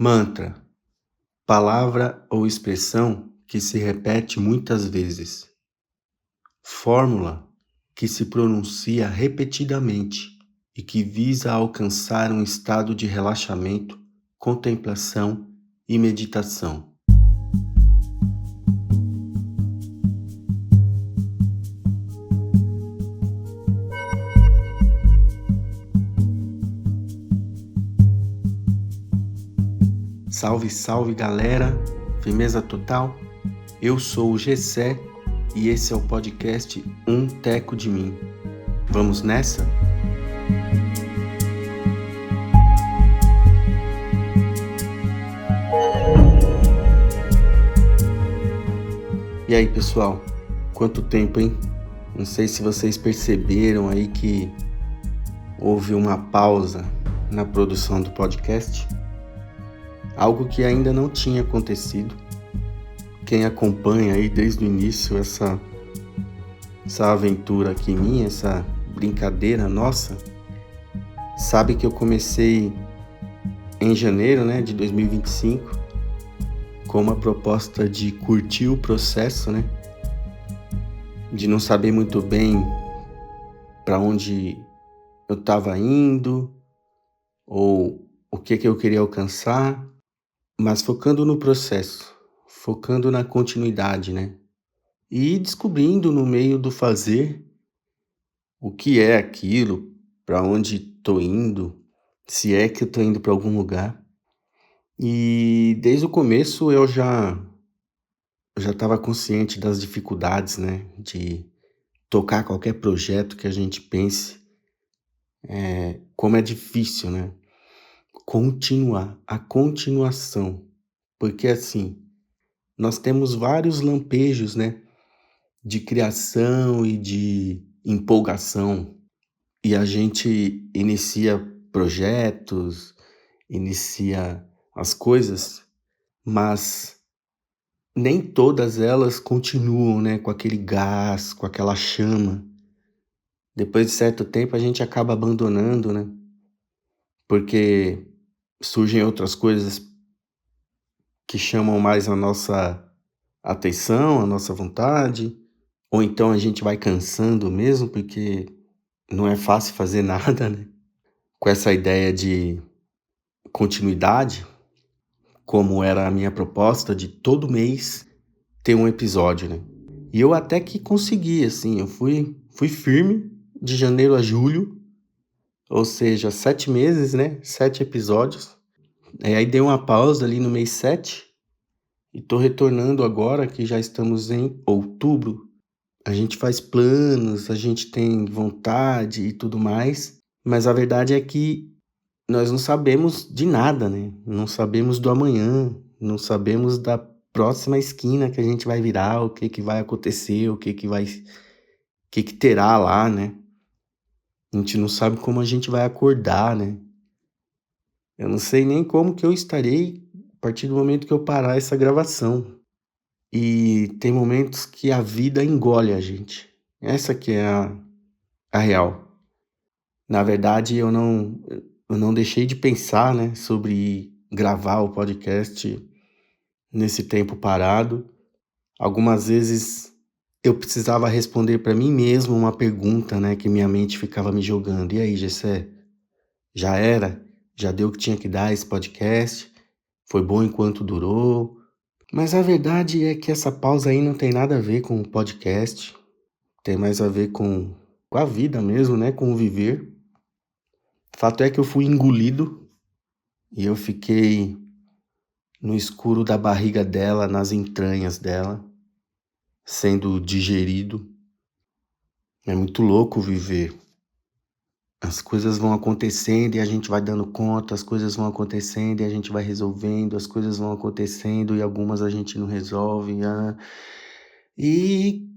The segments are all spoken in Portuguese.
Mantra, palavra ou expressão que se repete muitas vezes. Fórmula que se pronuncia repetidamente e que visa alcançar um estado de relaxamento, contemplação e meditação. Salve, salve galera, firmeza total? Eu sou o Gessé e esse é o podcast Um Teco de Mim. Vamos nessa? E aí pessoal, quanto tempo, hein? Não sei se vocês perceberam aí que houve uma pausa na produção do podcast. Algo que ainda não tinha acontecido. Quem acompanha aí desde o início essa aventura aqui minha, essa brincadeira nossa, sabe que eu comecei em janeiro, de 2025, com uma proposta de curtir o processo, de não saber muito bem para onde eu estava indo ou o que eu queria alcançar, mas focando no processo, focando na continuidade, E descobrindo no meio do fazer o que é aquilo, para onde estou indo, se é que eu estou indo para algum lugar. E desde o começo eu já estava consciente das dificuldades, de tocar qualquer projeto que a gente pense, como é difícil, continuar, a continuação. Porque assim, nós temos vários lampejos, de criação e de empolgação. E a gente inicia projetos, inicia as coisas, mas nem todas elas continuam, com aquele gás, com aquela chama. Depois de certo tempo a gente acaba abandonando, porque surgem outras coisas que chamam mais a nossa atenção, a nossa vontade, ou então a gente vai cansando mesmo, porque não é fácil fazer nada, Com essa ideia de continuidade, como era a minha proposta de todo mês ter um episódio, E eu até que consegui, assim, eu fui firme de janeiro a julho, ou seja, 7 meses, 7 episódios. Aí dei uma pausa ali no mês 7 e tô retornando agora que já estamos em outubro. A gente faz planos, a gente tem vontade e tudo mais, mas a verdade é que nós não sabemos de nada, Não sabemos do amanhã, não sabemos da próxima esquina que a gente vai virar, o que vai acontecer, o que terá lá, A gente não sabe como a gente vai acordar, Eu não sei nem como que eu estarei a partir do momento que eu parar essa gravação. E tem momentos que a vida engole a gente. Essa que é a real. Na verdade, eu não deixei de pensar, sobre gravar o podcast nesse tempo parado. Algumas vezes eu precisava responder para mim mesmo uma pergunta, que minha mente ficava me jogando. E aí, Gessé, já era? Já deu o que tinha que dar esse podcast? Foi bom enquanto durou? Mas a verdade é que essa pausa aí não tem nada a ver com o podcast. Tem mais a ver com a vida mesmo, com o viver. Fato é que eu fui engolido e eu fiquei no escuro da barriga dela, nas entranhas dela, sendo digerido. É muito louco viver. As coisas vão acontecendo e a gente vai dando conta, as coisas vão acontecendo e a gente vai resolvendo, as coisas vão acontecendo e algumas a gente não resolve. E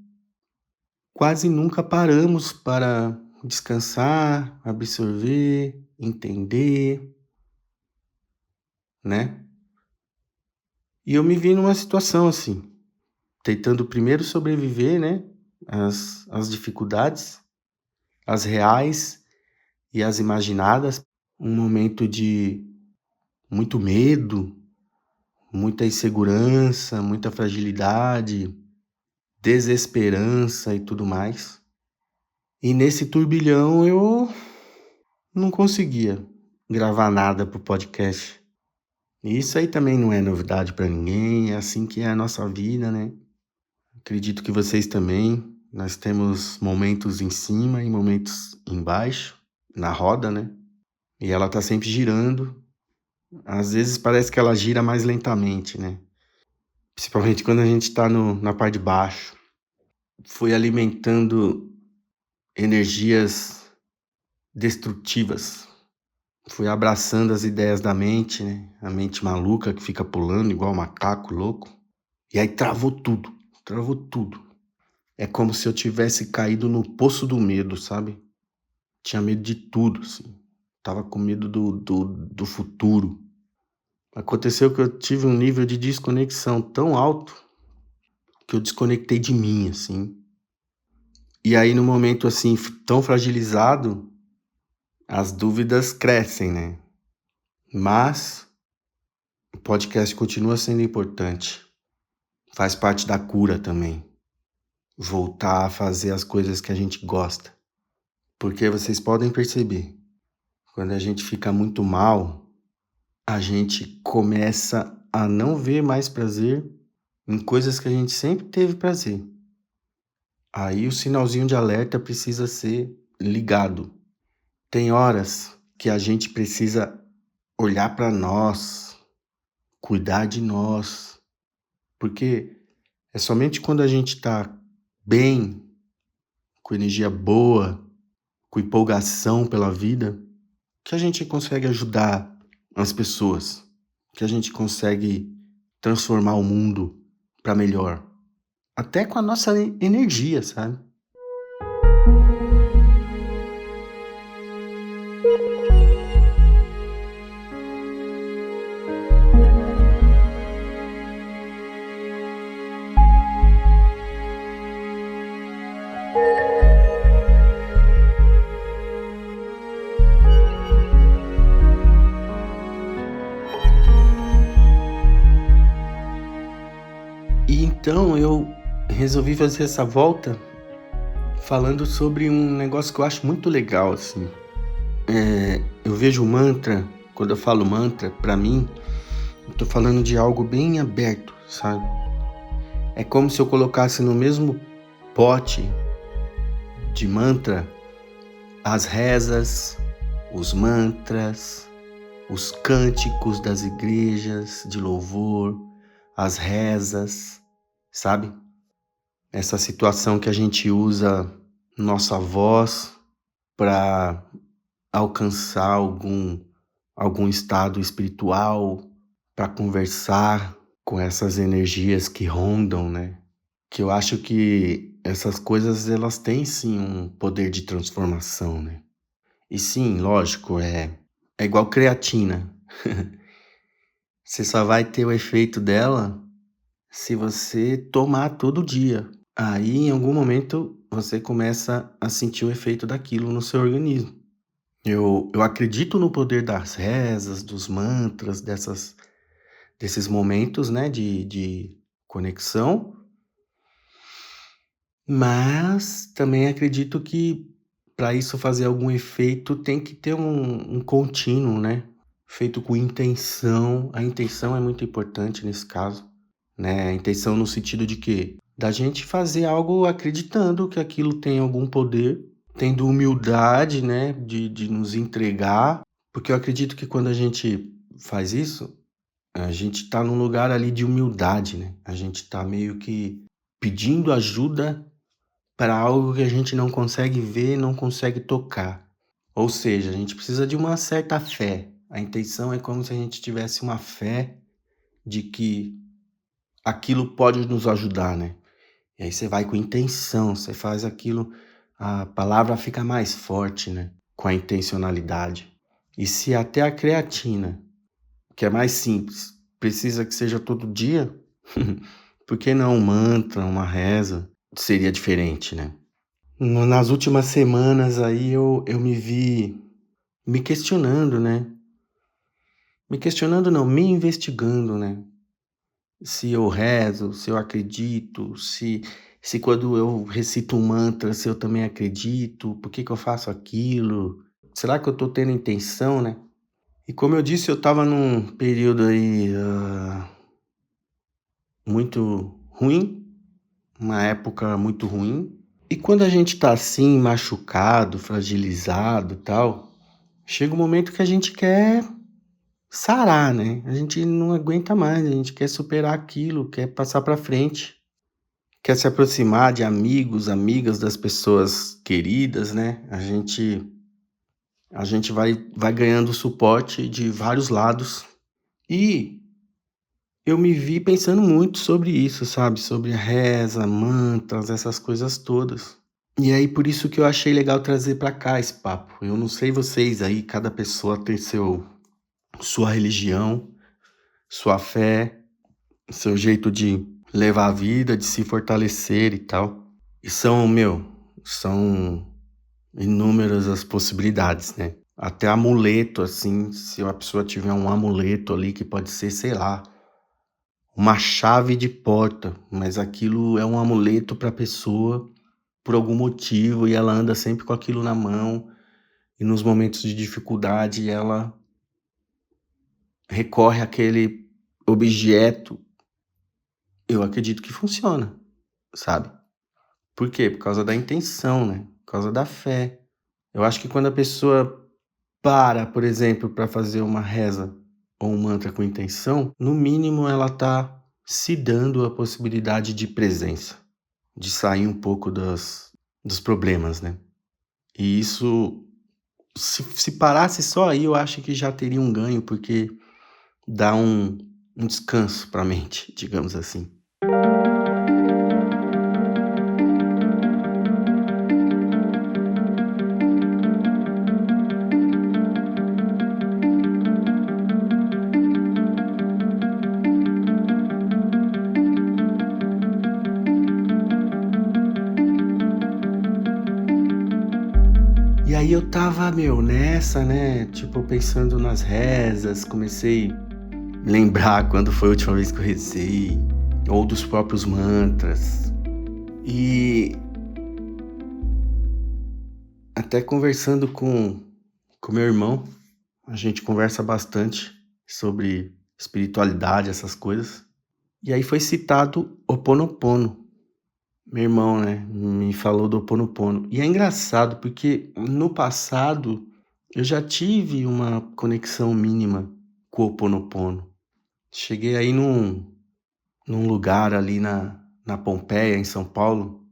quase nunca paramos para descansar, absorver, entender, E eu me vi numa situação assim, tentando primeiro sobreviver, às dificuldades, as reais e as imaginadas, um momento de muito medo, muita insegurança, muita fragilidade, desesperança e tudo mais. E nesse turbilhão eu não conseguia gravar nada pro podcast. E isso aí também não é novidade pra ninguém, é assim que é a nossa vida, né? Acredito que vocês também. Nós temos momentos em cima e momentos embaixo, na roda, né? E ela tá sempre girando. Às vezes parece que ela gira mais lentamente, né? Principalmente quando a gente tá na parte de baixo. Foi alimentando energias destrutivas. Fui abraçando as ideias da mente, né? A mente maluca que fica pulando igual um macaco louco. E aí travou tudo, travou tudo. É como se eu tivesse caído no poço do medo, sabe? Tinha medo de tudo, assim. Tava com medo do futuro. Aconteceu que eu tive um nível de desconexão tão alto que eu desconectei de mim, assim. E aí, no momento, assim, tão fragilizado, as dúvidas crescem, né? Mas o podcast continua sendo importante. Faz parte da cura também. Voltar a fazer as coisas que a gente gosta. Porque vocês podem perceber, quando a gente fica muito mal, a gente começa a não ver mais prazer em coisas que a gente sempre teve prazer. Aí o sinalzinho de alerta precisa ser ligado. Tem horas que a gente precisa olhar para nós, cuidar de nós, porque é somente quando a gente está bem, com energia boa, com empolgação pela vida, que a gente consegue ajudar as pessoas, que a gente consegue transformar o mundo para melhor, até com a nossa energia, sabe? E então eu resolvi fazer essa volta falando sobre um negócio que eu acho muito legal, assim. Eu vejo o mantra, quando eu falo mantra, pra mim, eu tô falando de algo bem aberto, sabe? É como se eu colocasse no mesmo pote de mantra as rezas, os mantras, os cânticos das igrejas de louvor, as rezas, sabe? Essa situação que a gente usa nossa voz para alcançar algum estado espiritual, para conversar com essas energias que rondam, né? Que eu acho que essas coisas elas têm sim um poder de transformação, né? E sim, lógico, é igual creatina. Você só vai ter o efeito dela se você tomar todo dia. Aí, em algum momento, você começa a sentir o efeito daquilo no seu organismo. Eu acredito no poder das rezas, dos mantras, desses momentos, né, de conexão, mas também acredito que para isso fazer algum efeito tem que ter um contínuo, né? Feito com intenção. A intenção é muito importante nesse caso, né? A intenção no sentido de que da gente fazer algo acreditando que aquilo tem algum poder, tendo humildade, né, de nos entregar, porque eu acredito que quando a gente faz isso, a gente tá num lugar ali de humildade, né? A gente tá meio que pedindo ajuda para algo que a gente não consegue ver, não consegue tocar. Ou seja, a gente precisa de uma certa fé. A intenção é como se a gente tivesse uma fé de que aquilo pode nos ajudar, né? E aí você vai com intenção, você faz aquilo, a palavra fica mais forte, né? Com a intencionalidade. E se até a creatina, que é mais simples, precisa que seja todo dia, por que não um mantra, uma reza? Seria diferente, né? Nas últimas semanas aí eu me vi me questionando, né? Me questionando não, me investigando, né. Se eu rezo, se eu acredito, se quando eu recito um mantra, se eu também acredito, por que que eu faço aquilo? Será que eu tô tendo intenção, né? E como eu disse, eu estava num período aí, muito ruim, uma época muito ruim. E quando a gente tá assim, machucado, fragilizado, tal, chega um momento que a gente quer sarar, né? A gente não aguenta mais, a gente quer superar aquilo, quer passar pra frente, quer se aproximar de amigos, amigas das pessoas queridas, né? A gente vai ganhando suporte de vários lados. E eu me vi pensando muito sobre isso, sabe, sobre a reza, mantras, essas coisas todas. E aí por isso que eu achei legal trazer pra cá esse papo. Eu não sei vocês aí, cada pessoa tem sua religião, sua fé, seu jeito de levar a vida, de se fortalecer e tal. E são inúmeras as possibilidades, né. Até amuleto, assim, se uma pessoa tiver um amuleto ali que pode ser, sei lá, uma chave de porta, mas aquilo é um amuleto para a pessoa por algum motivo e ela anda sempre com aquilo na mão e nos momentos de dificuldade ela recorre àquele objeto. Eu acredito que funciona, sabe. Por quê? Por causa da intenção, né, por causa da fé. Eu acho que quando a pessoa para, por exemplo, para fazer uma reza ou um mantra com intenção, no mínimo ela tá se dando a possibilidade de presença. De sair um pouco dos problemas, né. E isso, se parasse só aí, eu acho que já teria um ganho, porque dá um descanso para a mente, digamos assim. E aí eu estava, nessa, né, tipo, pensando nas rezas, comecei a lembrar quando foi a última vez que eu rezei, ou dos próprios mantras. E até conversando com meu irmão, a gente conversa bastante sobre espiritualidade, essas coisas. E aí foi citado Ho Oponopono. Meu irmão, né, me falou do Ho Oponopono. E é engraçado porque no passado eu já tive uma conexão mínima com o Ho Oponopono. Cheguei aí num lugar ali na Pompeia, em São Paulo,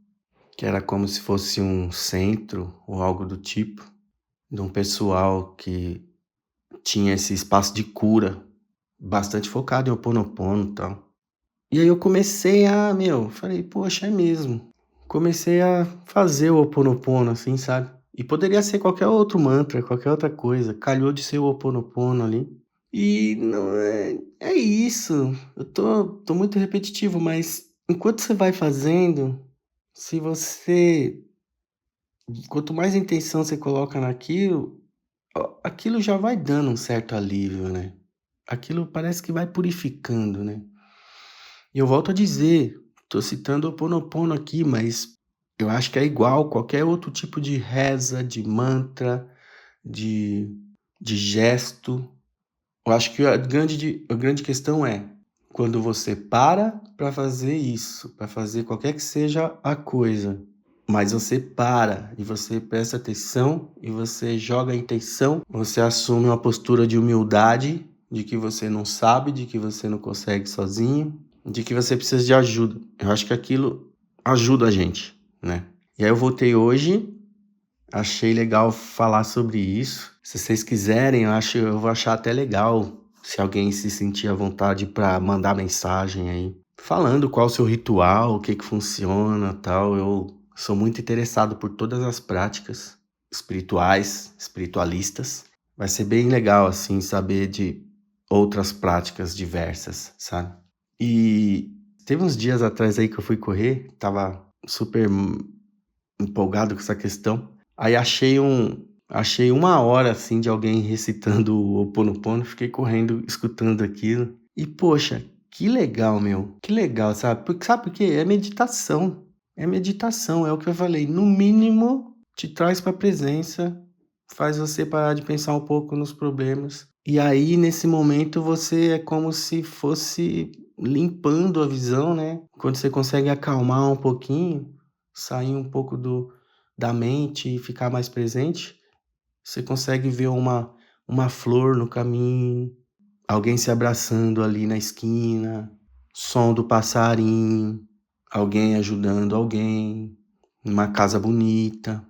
que era como se fosse um centro ou algo do tipo, de um pessoal que tinha esse espaço de cura, bastante focado em Ho Oponopono e tal. E aí eu comecei falei: "Poxa, é mesmo". Comecei a fazer o Ho Oponopono, assim, sabe. E poderia ser qualquer outro mantra, qualquer outra coisa, calhou de ser o Ho Oponopono ali. E não é isso, eu tô muito repetitivo, mas enquanto você vai fazendo, se você quanto mais intenção você coloca naquilo, aquilo já vai dando um certo alívio, né. Aquilo parece que vai purificando, né. E eu volto a dizer, tô citando o Ho Oponopono aqui, mas eu acho que é igual qualquer outro tipo de reza, de mantra, de de gesto. Eu acho que a grande questão é, quando você para fazer isso, para fazer qualquer que seja a coisa, mas você para e você presta atenção e você joga a intenção, você assume uma postura de humildade, de que você não sabe, de que você não consegue sozinho, de que você precisa de ajuda. Eu acho que aquilo ajuda a gente, né. E aí eu voltei hoje, achei legal falar sobre isso. Se vocês quiserem, eu vou achar até legal se alguém se sentir à vontade para mandar mensagem aí, falando qual o seu ritual, o que que funciona, tal. Eu sou muito interessado por todas as práticas espirituais, espiritualistas. Vai ser bem legal, assim, saber de outras práticas diversas, sabe. E teve uns dias atrás aí que eu fui correr, estava super empolgado com essa questão. Aí achei Achei 1 hora, assim, de alguém recitando o Ho Oponopono, fiquei correndo escutando aquilo. E poxa, que legal, meu, que legal, sabe por quê? É meditação, é o que eu falei, no mínimo te traz pra presença, faz você parar de pensar um pouco nos problemas. E aí, nesse momento, você é como se fosse limpando a visão, né. Quando você consegue acalmar um pouquinho, sair um pouco da mente e ficar mais presente, você consegue ver uma flor no caminho, alguém se abraçando ali na esquina, som do passarinho, alguém ajudando alguém, uma casa bonita.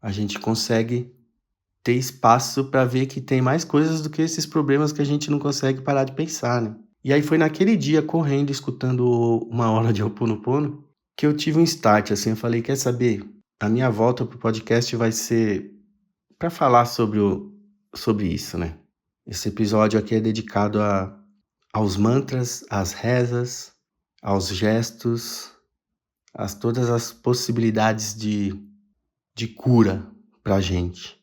A gente consegue ter espaço para ver que tem mais coisas do que esses problemas que a gente não consegue parar de pensar, né. E aí foi naquele dia, correndo, escutando 1 hora de Ho Oponopono, que eu tive um start, assim, eu falei: "Quer saber? A minha volta pro podcast vai ser para falar sobre isso, né". Esse episódio aqui é dedicado aos mantras, às rezas, aos gestos, todas as possibilidades de cura pra gente,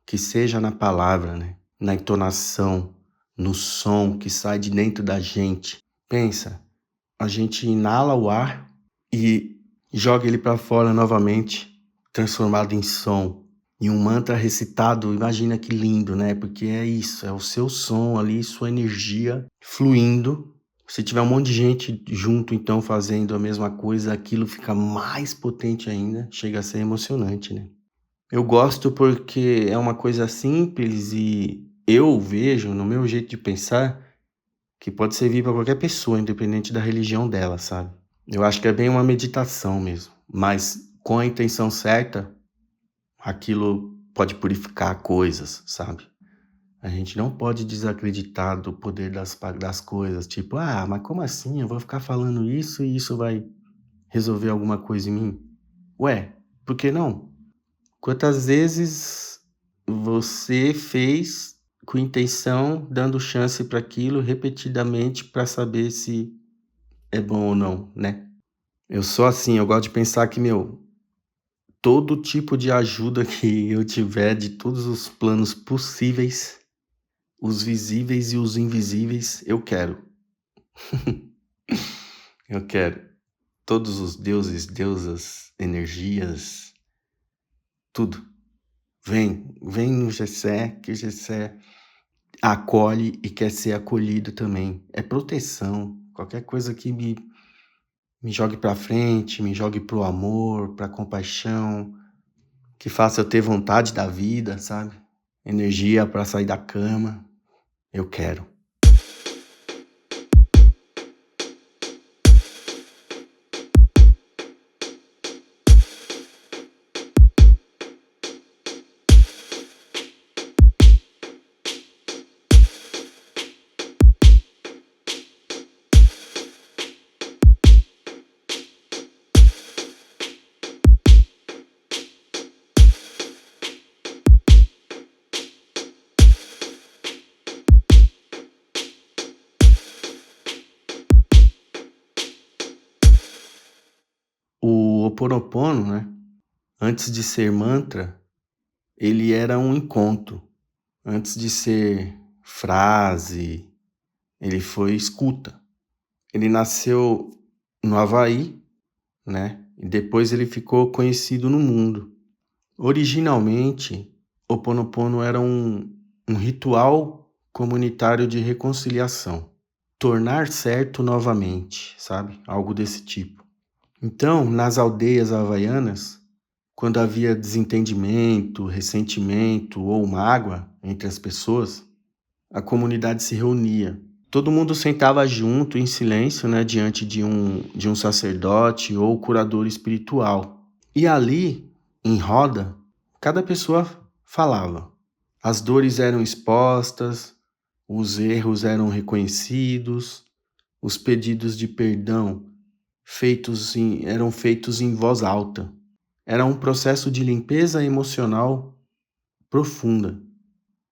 que seja na palavra, né, na entonação, no som que sai de dentro da gente. Pensa, a gente inala o ar e joga ele para fora novamente, transformado em som. E um mantra recitado, imagina que lindo, né? Porque é isso, é o seu som ali, sua energia fluindo. Se tiver um monte de gente junto, então, fazendo a mesma coisa, aquilo fica mais potente ainda, chega a ser emocionante, né? Eu gosto porque é uma coisa simples e eu vejo, no meu jeito de pensar, que pode servir para qualquer pessoa, independente da religião dela, sabe? Eu acho que é bem uma meditação mesmo, mas com a intenção certa, aquilo pode purificar coisas, sabe? A gente não pode desacreditar do poder das coisas, tipo, ah, mas como assim? Eu vou ficar falando isso e isso vai resolver alguma coisa em mim? Ué, por que não? Quantas vezes você fez com intenção, dando chance para aquilo repetidamente para saber se é bom ou não, né? Eu sou assim, eu gosto de pensar que, meu, todo tipo de ajuda que eu tiver de todos os planos possíveis, os visíveis e os invisíveis, eu quero. Eu quero. Todos os deuses, deusas, energias, tudo. Vem no Gessé, que Gessé acolhe e quer ser acolhido também. É proteção. Qualquer coisa que me jogue pra frente, me jogue pro amor, pra compaixão, que faça eu ter vontade da vida, sabe? Energia pra sair da cama. Eu quero. O Ho Oponopono, né, antes de ser mantra, ele era um encontro. Antes de ser frase, ele foi escuta. Ele nasceu no Havaí, né, e depois ele ficou conhecido no mundo. Originalmente, Ho Oponopono era um ritual comunitário de reconciliação. Tornar certo novamente, sabe? Algo desse tipo. Então, nas aldeias havaianas, quando havia desentendimento, ressentimento ou mágoa entre as pessoas, a comunidade se reunia. Todo mundo sentava junto em silêncio, né, diante de um sacerdote ou curador espiritual. E ali, em roda, cada pessoa falava. As dores eram expostas, os erros eram reconhecidos, os pedidos de perdão eram feitos em voz alta. Era um processo de limpeza emocional profunda.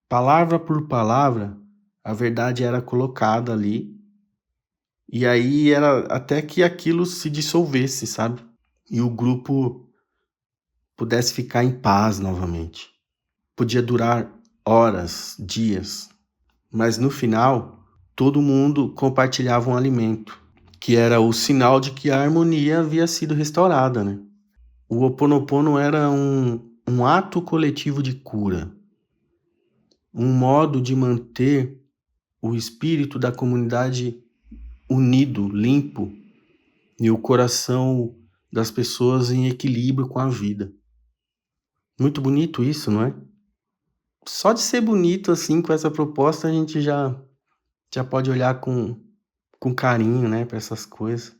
Palavra por palavra, a verdade era colocada ali, e aí era até que aquilo se dissolvesse, sabe? E o grupo pudesse ficar em paz novamente. podia durar horas, dias, mas no final todo mundo compartilhava um alimento, que era o sinal de que a harmonia havia sido restaurada, né? O Ho Oponopono era um ato coletivo de cura, um modo de manter o espírito da comunidade unido, limpo, e o coração das pessoas em equilíbrio com a vida. Muito bonito isso, não é? Só de ser bonito assim, com essa proposta, a gente já pode olhar com carinho, né, para essas coisas.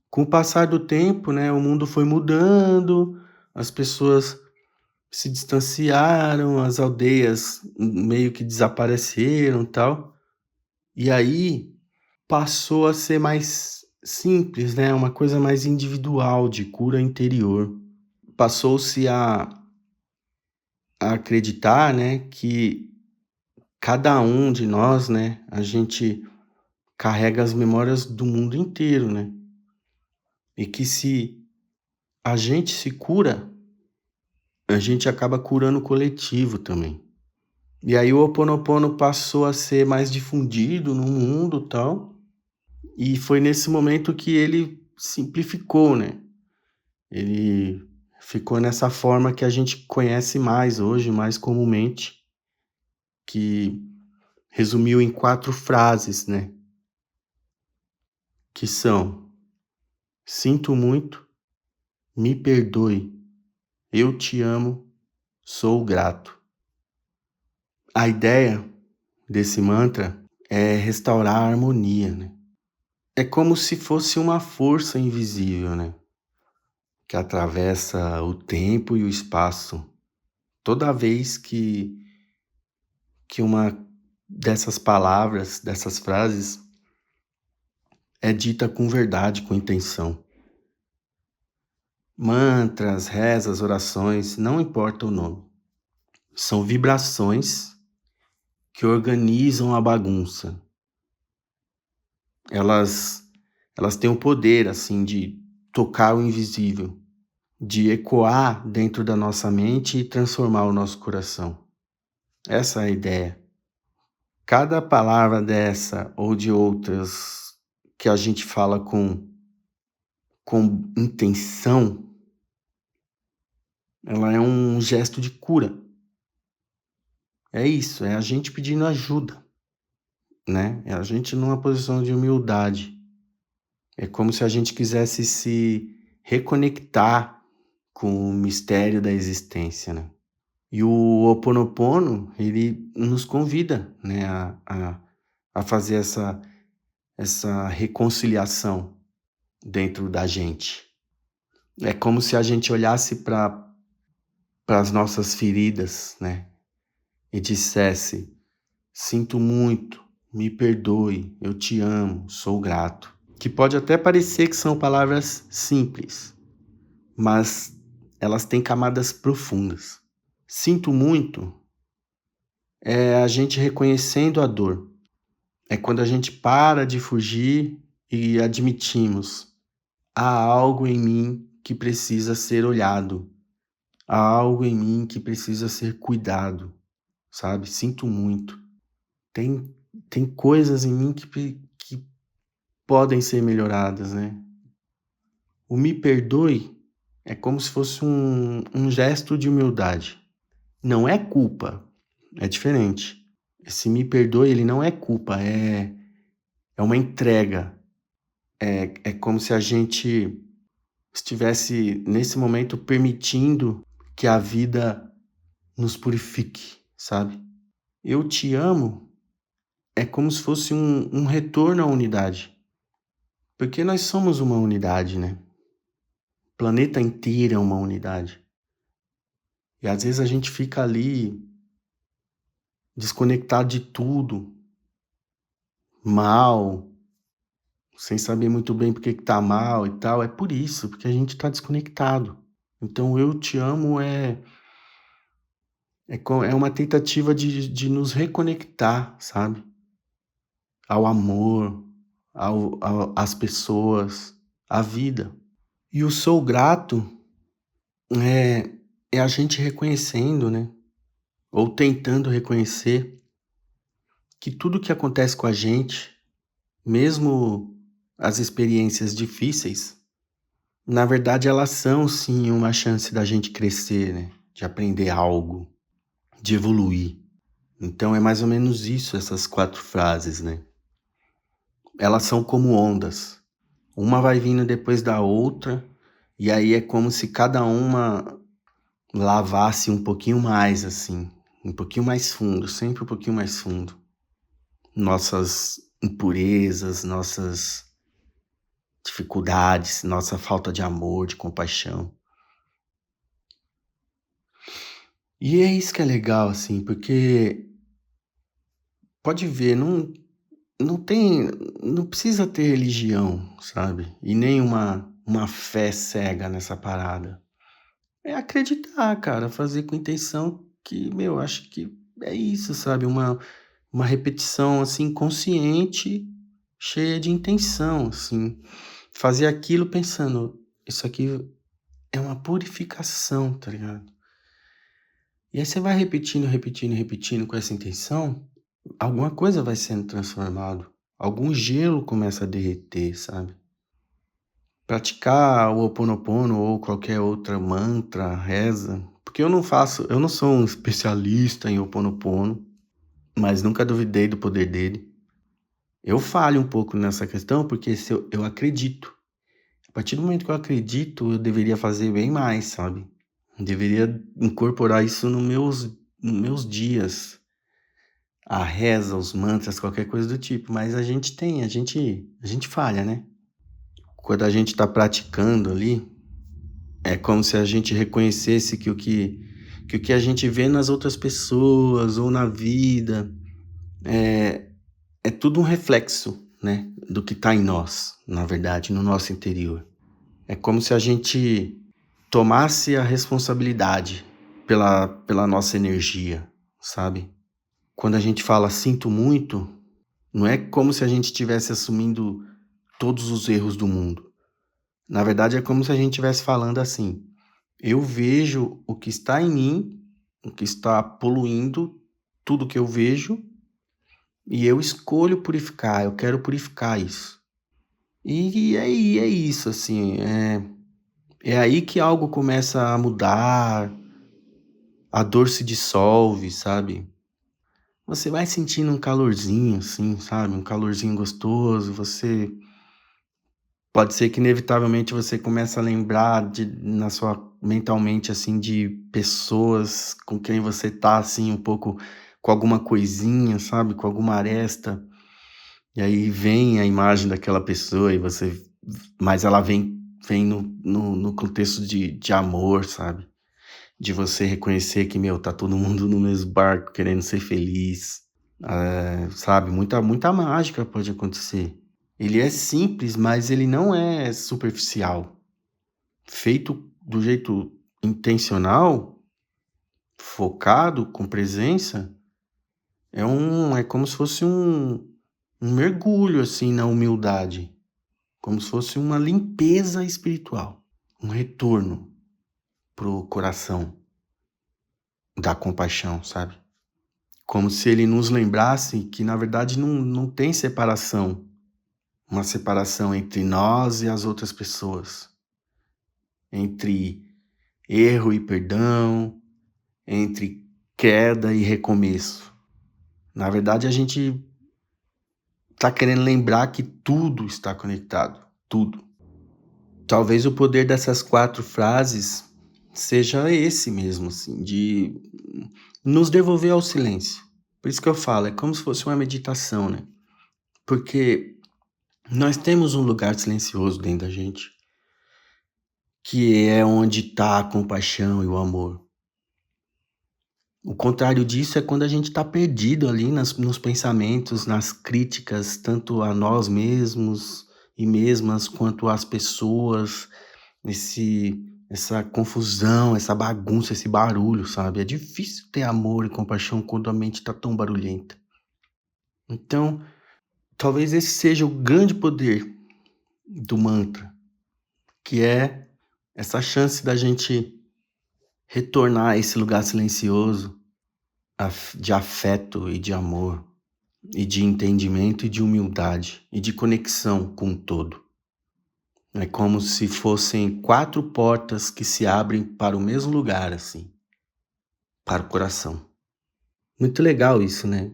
Com o passar do tempo, né, o mundo foi mudando, as pessoas se distanciaram, as aldeias meio que desapareceram, tal. E aí passou a ser mais simples, né, uma coisa mais individual, de cura interior. Passou-se a acreditar, né, que cada um de nós, né, a gente carrega as memórias do mundo inteiro, né? E que se a gente se cura, a gente acaba curando o coletivo também. E aí o Ho Oponopono passou a ser mais difundido no mundo, tal, e foi nesse momento que ele simplificou, né? Ele ficou nessa forma que a gente conhece mais hoje, mais comumente, que resumiu em 4 frases, né? Que são: sinto muito, me perdoe, eu te amo, sou grato. A ideia desse mantra é restaurar a harmonia, né? É como se fosse uma força invisível, né? Que atravessa o tempo e o espaço. Toda vez que uma dessas palavras, dessas frases, é dita com verdade, com intenção. Mantras, rezas, orações, não importa o nome. São vibrações que organizam a bagunça. Elas têm o poder, assim, de tocar o invisível, de ecoar dentro da nossa mente e transformar o nosso coração. Essa é a ideia. Cada palavra dessa ou de outras que a gente fala com intenção, ela é um gesto de cura. É isso, é a gente pedindo ajuda, né? É a gente numa posição de humildade. É como se a gente quisesse se reconectar com o mistério da existência, né? E o Ho Oponopono, ele nos convida, né, a fazer essa reconciliação dentro da gente. É como se a gente olhasse para as nossas feridas, né, e dissesse: sinto muito, me perdoe, eu te amo, sou grato. Que pode até parecer que são palavras simples, mas elas têm camadas profundas. Sinto muito é a gente reconhecendo a dor. É quando a gente para de fugir e admitimos: há algo em mim que precisa ser olhado, há algo em mim que precisa ser cuidado, sabe? Sinto muito. Tem, tem coisas em mim que podem ser melhoradas, né? O me perdoe é como se fosse um gesto de humildade. Não é culpa, é diferente. Esse me perdoe, ele não é culpa, é uma entrega. É como se a gente estivesse, nesse momento, permitindo que a vida nos purifique, sabe? Eu te amo é como se fosse um retorno à unidade. Porque nós somos uma unidade, né? O planeta inteiro é uma unidade. E às vezes a gente fica ali desconectado de tudo, mal, sem saber muito bem por que tá mal e tal. É por isso, porque a gente tá desconectado. Então, eu te amo é uma tentativa de nos reconectar, sabe? Ao amor, às pessoas, à vida. E o sou grato é a gente reconhecendo, né? ou tentando reconhecer que tudo que acontece com a gente, mesmo as experiências difíceis, na verdade elas são sim uma chance da gente crescer, né? De aprender algo, de evoluir. Então é mais ou menos isso, essas 4 frases, né? Elas são como ondas. Uma vai vindo depois da outra, e aí é como se cada uma lavasse um pouquinho mais, assim, um pouquinho mais fundo, sempre um pouquinho mais fundo. Nossas impurezas, nossas dificuldades, nossa falta de amor, de compaixão. E é isso que é legal, assim, porque pode ver, não tem, não precisa ter religião, sabe? E nem uma fé cega nessa parada. É acreditar, cara, fazer com intenção que, meu, acho que é isso, sabe? Uma repetição, assim, consciente, cheia de intenção, assim. Fazer aquilo pensando, isso aqui é uma purificação, tá ligado? E aí você vai repetindo, repetindo, repetindo com essa intenção, alguma coisa vai sendo transformado. Algum gelo começa a derreter, sabe? Praticar o Ho Oponopono ou qualquer outra mantra, reza, porque eu não sou um especialista em Ho Oponopono, mas nunca duvidei do poder dele. Eu falho um pouco nessa questão porque se eu acredito. A partir do momento que eu acredito, eu deveria fazer bem mais, sabe? Eu deveria incorporar isso nos meus dias. A reza, os mantras, qualquer coisa do tipo. Mas a gente falha, né? Quando a gente está praticando ali, é como se a gente reconhecesse que o que a gente vê nas outras pessoas ou na vida é tudo um reflexo, né? Do que está em nós, na verdade, no nosso interior. É como se a gente tomasse a responsabilidade pela nossa energia, sabe? Quando a gente fala sinto muito, não é como se a gente estivesse assumindo todos os erros do mundo. Na verdade, é como se a gente estivesse falando assim: eu vejo o que está em mim, o que está poluindo tudo que eu vejo, e eu escolho purificar, eu quero purificar isso. E é isso, assim, é aí que algo começa a mudar, a dor se dissolve, sabe? Você vai sentindo um calorzinho, assim, sabe? Um calorzinho gostoso. Pode ser que inevitavelmente você comece a lembrar na sua mentalmente, assim, de pessoas com quem você tá, assim, um pouco com alguma coisinha, sabe? Com alguma aresta. E aí vem a imagem daquela pessoa e você. Mas ela vem no contexto de amor, sabe? De você reconhecer que, meu, tá todo mundo no mesmo barco querendo ser feliz. Sabe, muita mágica pode acontecer. Ele é simples, mas ele não é superficial. Feito do jeito intencional, focado, com presença, é como se fosse um mergulho, assim, na humildade. Como se fosse uma limpeza espiritual. Um retorno pro coração da compaixão, sabe? Como se ele nos lembrasse que, na verdade, não tem separação. Uma separação entre nós e as outras pessoas. Entre erro e perdão, entre queda e recomeço. Na verdade, a gente está querendo lembrar que tudo está conectado. Tudo. Talvez o poder dessas 4 frases seja esse mesmo, assim, de nos devolver ao silêncio. Por isso que eu falo, é como se fosse uma meditação, né? Porque nós temos um lugar silencioso dentro da gente, que é onde está a compaixão e o amor. O contrário disso é quando a gente está perdido ali nos pensamentos, nas críticas, tanto a nós mesmos e mesmas, quanto às pessoas, essa confusão, essa bagunça, esse barulho, sabe? É difícil ter amor e compaixão quando a mente está tão barulhenta. Então, talvez esse seja o grande poder do mantra, que é essa chance da gente retornar a esse lugar silencioso de afeto e de amor, e de entendimento e de humildade, e de conexão com o todo. É como se fossem 4 portas que se abrem para o mesmo lugar, assim, para o coração. Muito legal isso, né?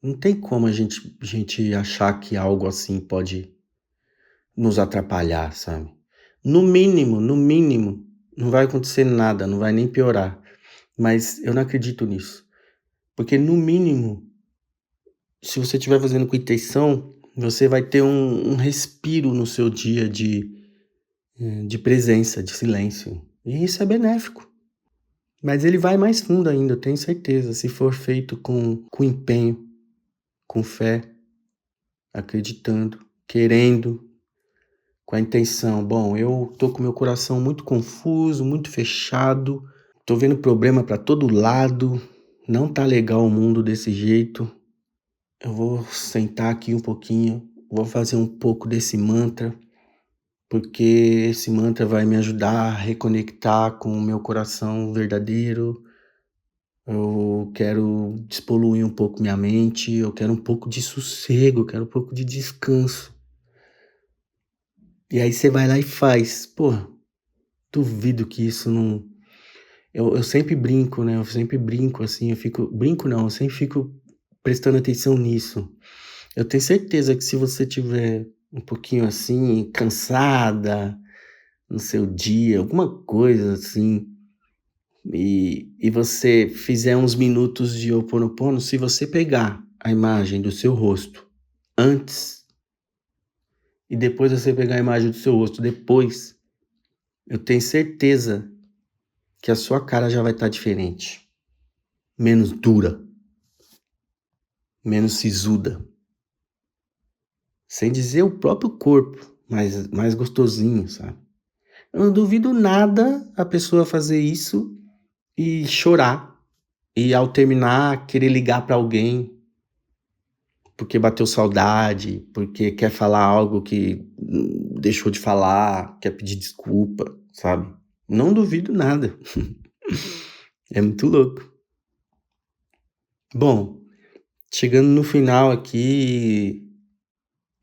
Não tem como a gente achar que algo assim pode nos atrapalhar, sabe? No mínimo, não vai acontecer nada, não vai nem piorar. Mas eu não acredito nisso. Porque no mínimo, se você estiver fazendo com intenção, você vai ter um respiro no seu dia de presença, de silêncio. E isso é benéfico. Mas ele vai mais fundo ainda, eu tenho certeza, se for feito com empenho, com fé, acreditando, querendo, com a intenção. Bom, eu tô com meu coração muito confuso, muito fechado, tô vendo problema pra todo lado, não tá legal o mundo desse jeito. Eu vou sentar aqui um pouquinho, vou fazer um pouco desse mantra, porque esse mantra vai me ajudar a reconectar com o meu coração verdadeiro. Eu quero despoluir um pouco minha mente, eu quero um pouco de sossego, eu quero um pouco de descanso. E aí você vai lá e faz. Pô, duvido que isso não. Eu sempre brinco, né? Eu sempre brinco assim, eu fico. Brinco não, eu sempre fico prestando atenção nisso. Eu tenho certeza que se você tiver um pouquinho assim, cansada no seu dia, alguma coisa assim, e você fizer uns minutos de Ho Oponopono, se você pegar a imagem do seu rosto antes e depois você pegar a imagem do seu rosto depois, eu tenho certeza que a sua cara já vai estar diferente. Menos dura, menos sisuda. Sem dizer o próprio corpo, mais gostosinho, sabe? Eu não duvido nada a pessoa fazer isso e chorar. E ao terminar, querer ligar pra alguém porque bateu saudade, porque quer falar algo que deixou de falar, quer pedir desculpa, sabe? Não duvido nada. É muito louco. Bom, chegando no final aqui,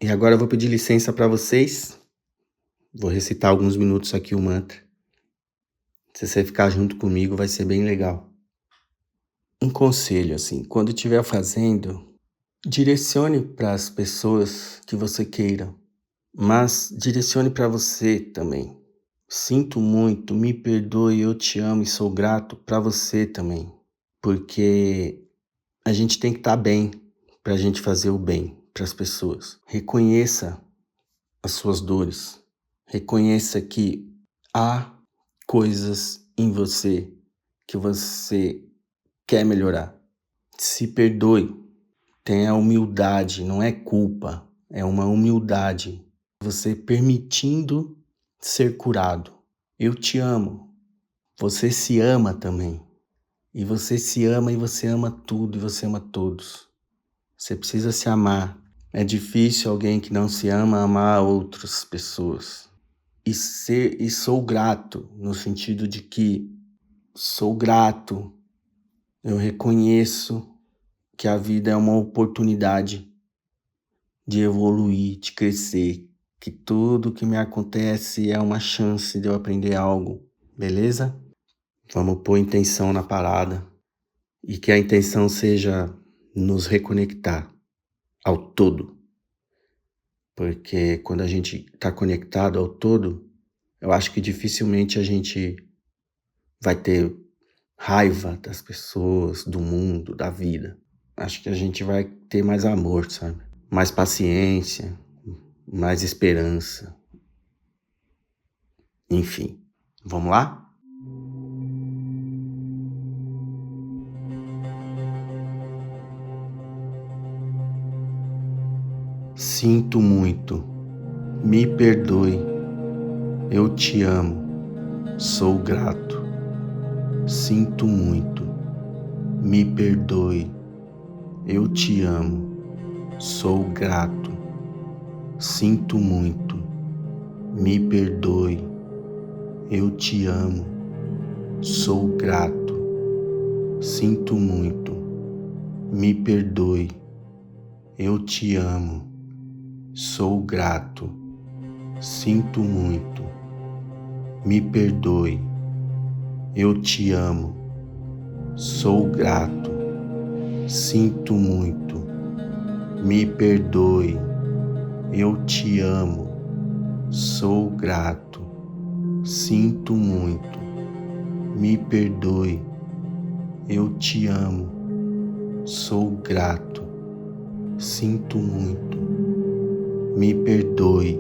e agora eu vou pedir licença para vocês. Vou recitar alguns minutos aqui o mantra. Se você ficar junto comigo, vai ser bem legal. Um conselho, assim, quando estiver fazendo, direcione para as pessoas que você queira, mas direcione para você também. Sinto muito, me perdoe, eu te amo e sou grato para você também, porque a gente tem que estar bem para a gente fazer o bem para as pessoas. Reconheça as suas dores, reconheça que há coisas em você que você quer melhorar. Se perdoe, tenha humildade, não é culpa, é uma humildade. Você permitindo ser curado. Eu te amo. Você se ama também. E você se ama e você ama tudo e você ama todos. Você precisa se amar. É difícil alguém que não se ama amar outras pessoas. E sou grato, no sentido de que sou grato. Eu reconheço que a vida é uma oportunidade de evoluir, de crescer, que tudo que me acontece é uma chance de eu aprender algo, beleza? Vamos pôr intenção na parada e que a intenção seja nos reconectar ao todo, porque quando a gente está conectado ao todo, eu acho que dificilmente a gente vai ter raiva das pessoas, do mundo, da vida. Acho que a gente vai ter mais amor, sabe? Mais paciência, mais esperança. Enfim, vamos lá? Sinto muito, me perdoe, eu te amo, sou grato. Sinto muito, me perdoe, eu te amo, sou grato. Sinto muito, me perdoe, eu te amo, sou grato. Sinto muito, me perdoe, eu te amo, sou grato, sinto muito, me perdoe, eu te amo, sou grato, sinto muito, me perdoe, eu te amo, sou grato, sinto muito, me perdoe, eu te amo, sou grato, sinto muito, me perdoe,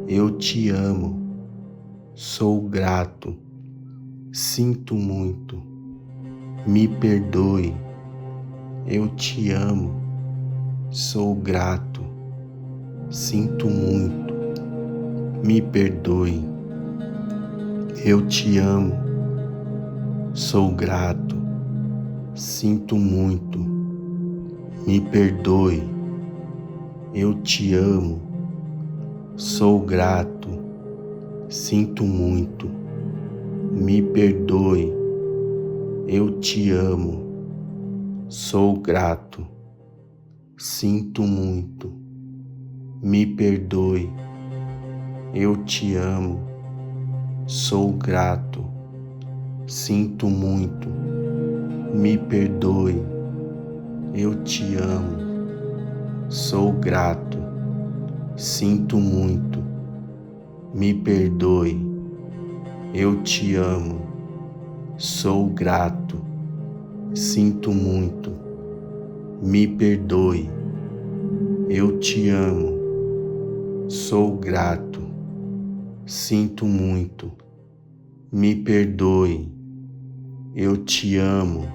eu te amo, sou grato, sinto muito, me perdoe, eu te amo, sou grato, sinto muito, me perdoe, eu te amo, sou grato, sinto muito, me perdoe, eu te amo, sou grato, sinto muito, me perdoe, eu te amo, sou grato, sinto muito, me perdoe, eu te amo, sou grato, sinto muito, me perdoe, eu te amo, sou grato, sinto muito, me perdoe, eu te amo, sou grato, sinto muito, me perdoe, eu te amo,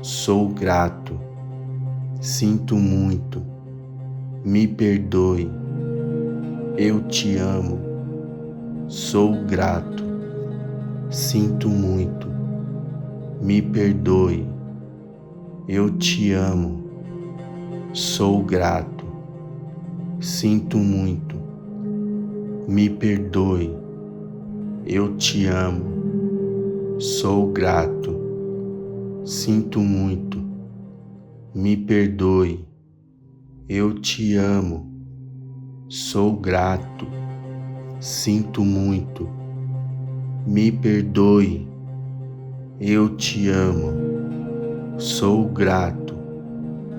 sou grato, sinto muito, me perdoe, eu te amo, sou grato, sinto muito, me perdoe, eu te amo, sou grato, sinto muito, me perdoe, eu te amo, sou grato, sinto muito, me perdoe, eu te amo, sou grato, sinto muito, me perdoe, eu te amo, sou grato,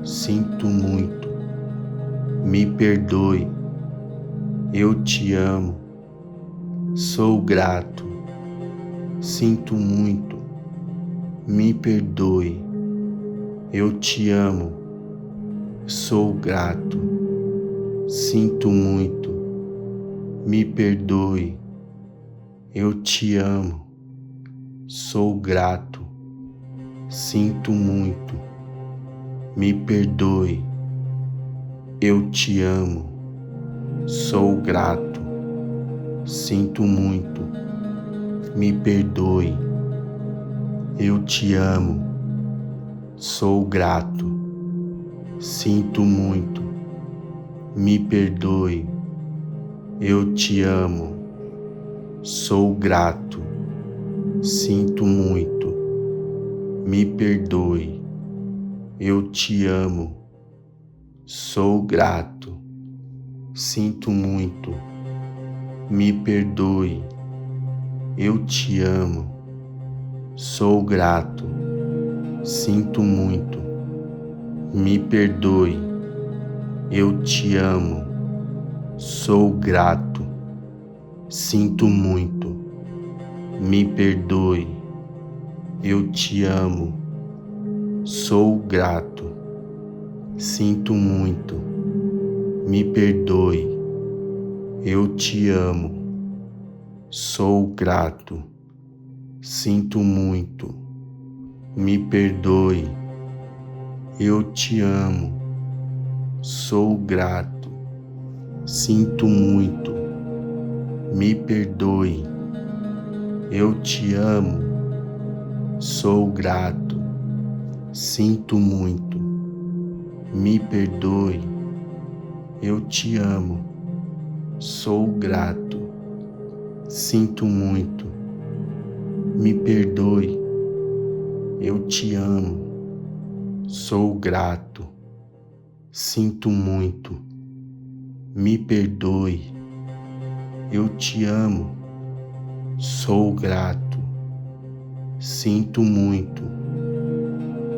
sinto muito, me perdoe, eu te amo, sou grato, sinto muito, me perdoe, eu te amo, sou grato, sinto muito, me perdoe, eu te amo, sou grato, sinto muito, me perdoe, eu te amo, sou grato, sinto muito, me perdoe, eu te amo, sou grato, sinto muito, me perdoe, eu te amo, sou grato, sinto muito, me perdoe, eu te amo, sou grato, sinto muito, me perdoe, eu te amo, sou grato, sinto muito, me perdoe, eu te amo, sou grato, sinto muito, me perdoe, eu te amo, sou grato, sinto muito, me perdoe, eu te amo, sou grato, sinto muito, me perdoe, eu te amo, sou grato, sinto muito, me perdoe, eu te amo, sou grato, sinto muito, me perdoe, eu te amo, sou grato, sinto muito, me perdoe, eu te amo, sou grato, sinto muito, me perdoe, eu te amo, Sou grato. Sinto muito. Me perdoe. Eu te amo. Sou grato. Sinto muito.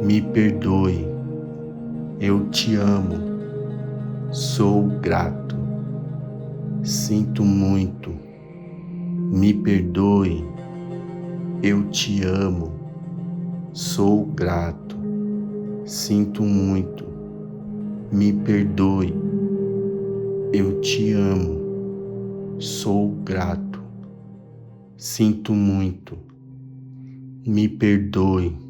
Me perdoe. Eu te amo. Sou grato. Sinto muito. Me perdoe. Eu te amo. Sou grato. Sinto muito. Me perdoe. Eu te amo. Sou grato. Sinto muito. Me perdoe.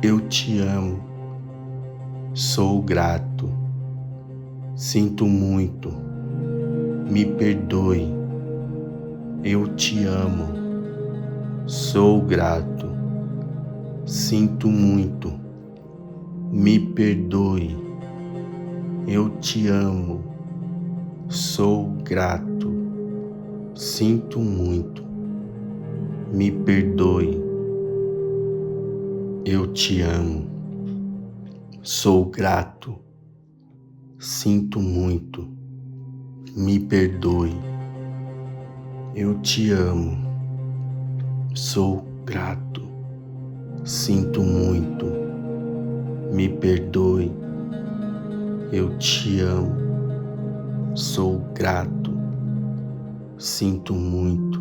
Eu te amo. Sou grato. Sinto muito. Me perdoe. Eu te amo. Sou grato. Sinto muito. Me perdoe. Eu te amo. Sou grato. Sinto muito. Me perdoe. Eu te amo. Sou grato. Sinto muito. Me perdoe. Eu te amo. Sou grato. Sinto muito. Me perdoe. Eu te amo. Sou grato. Sinto muito.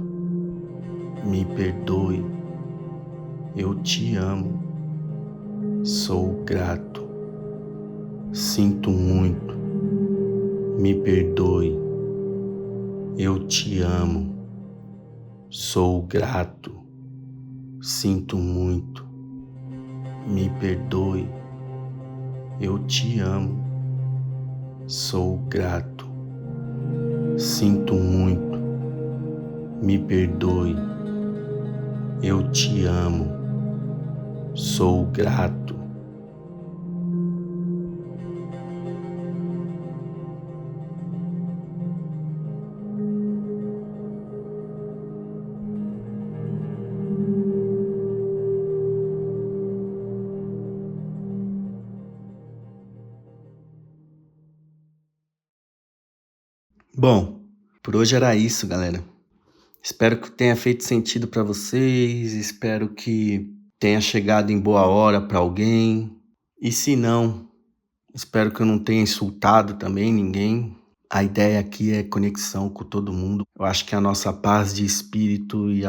Me perdoe. Eu te amo. Sou grato. Sinto muito. Me perdoe. Eu te amo. Sou grato. Sinto muito. Me perdoe. Eu te amo. Sou grato. Sinto muito. Me perdoe. Eu te amo. Sou grato. Bom, por hoje era isso, galera. Espero que tenha feito sentido para vocês, espero que tenha chegado em boa hora para alguém. E se não, espero que eu não tenha insultado também ninguém. A ideia aqui é conexão com todo mundo. Eu acho que a nossa paz de espírito e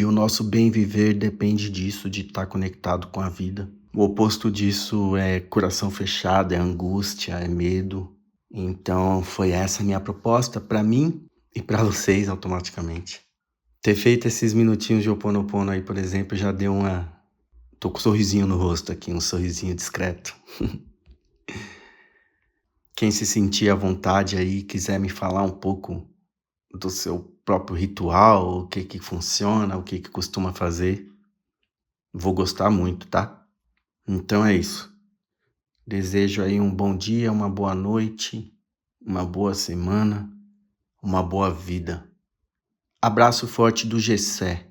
o nosso bem viver depende disso, de estar conectado com a vida. O oposto disso é coração fechado, é angústia, é medo. Então foi essa a minha proposta para mim e para vocês automaticamente. Ter feito esses minutinhos de Ho Oponopono aí, por exemplo, já deu tô com um sorrisinho no rosto aqui, um sorrisinho discreto. Quem se sentir à vontade aí, quiser me falar um pouco do seu próprio ritual, o que que funciona, o que que costuma fazer, vou gostar muito, tá? Então é isso. Desejo aí um bom dia, uma boa noite, uma boa semana, uma boa vida. Abraço forte do Gessé.